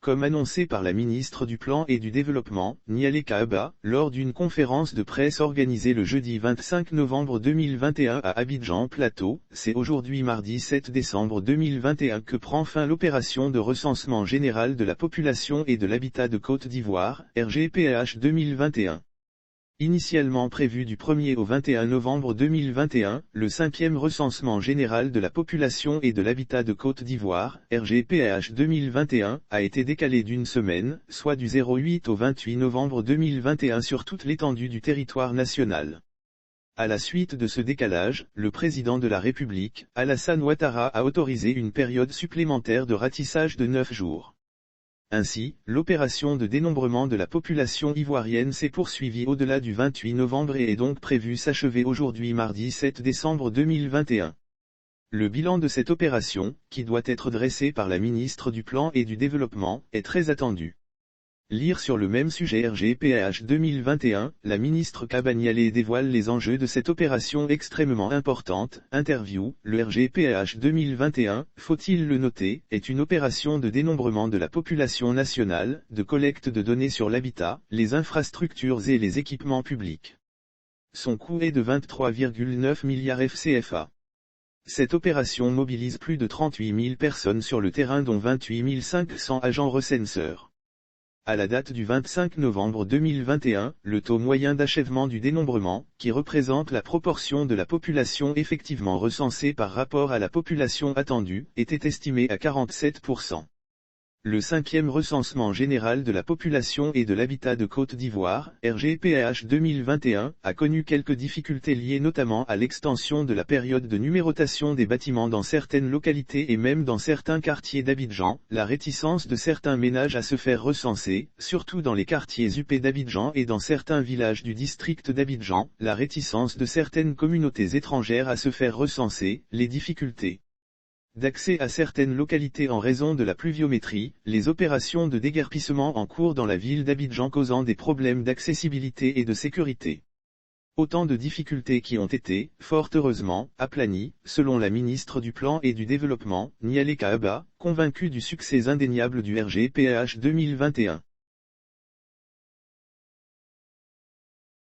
comme annoncé par la ministre du Plan et du Développement, Niale Kaaba, lors d'une conférence de presse organisée le jeudi 25 novembre 2021 à Abidjan Plateau. C'est aujourd'hui mardi 7 décembre 2021 que prend fin l'opération de recensement général de la population et de l'habitat de Côte d'Ivoire, RGPH 2021. Initialement prévu du 1er au 21 novembre 2021, le 5e recensement général de la population et de l'habitat de Côte d'Ivoire, RGPH 2021, a été décalé d'une semaine, soit du 08 au 28 novembre 2021 sur toute l'étendue du territoire national. À la suite de ce décalage, le président de la République, Alassane Ouattara, a autorisé une période supplémentaire de ratissage de 9 jours. Ainsi, l'opération de dénombrement de la population ivoirienne s'est poursuivie au-delà du 28 novembre et est donc prévue s'achever aujourd'hui mardi 7 décembre 2021. Le bilan de cette opération, qui doit être dressé par la ministre du Plan et du Développement, est très attendu. Lire sur le même sujet RGPH 2021, la ministre Kaaba Niale dévoile les enjeux de cette opération extrêmement importante. Interview, le RGPH 2021, faut-il le noter, est une opération de dénombrement de la population nationale, de collecte de données sur l'habitat, les infrastructures et les équipements publics. Son coût est de 23,9 milliards FCFA. Cette opération mobilise plus de 38 000 personnes sur le terrain dont 28 500 agents recenseurs. À la date du 25 novembre 2021, le taux moyen d'achèvement du dénombrement, qui représente la proportion de la population effectivement recensée par rapport à la population attendue, était estimé à 47%. Le 5e recensement général de la population et de l'habitat de Côte d'Ivoire, RGPH 2021, a connu quelques difficultés liées notamment à l'extension de la période de numérotation des bâtiments dans certaines localités et même dans certains quartiers d'Abidjan, la réticence de certains ménages à se faire recenser, surtout dans les quartiers UP d'Abidjan et dans certains villages du district d'Abidjan, la réticence de certaines communautés étrangères à se faire recenser, les difficultés d'accès à certaines localités en raison de la pluviométrie, les opérations de déguerpissement en cours dans la ville d'Abidjan causant des problèmes d'accessibilité et de sécurité. Autant de difficultés qui ont été, fort heureusement, aplanies, selon la ministre du Plan et du Développement, Niale Kaaba, convaincue du succès indéniable du RGPH 2021.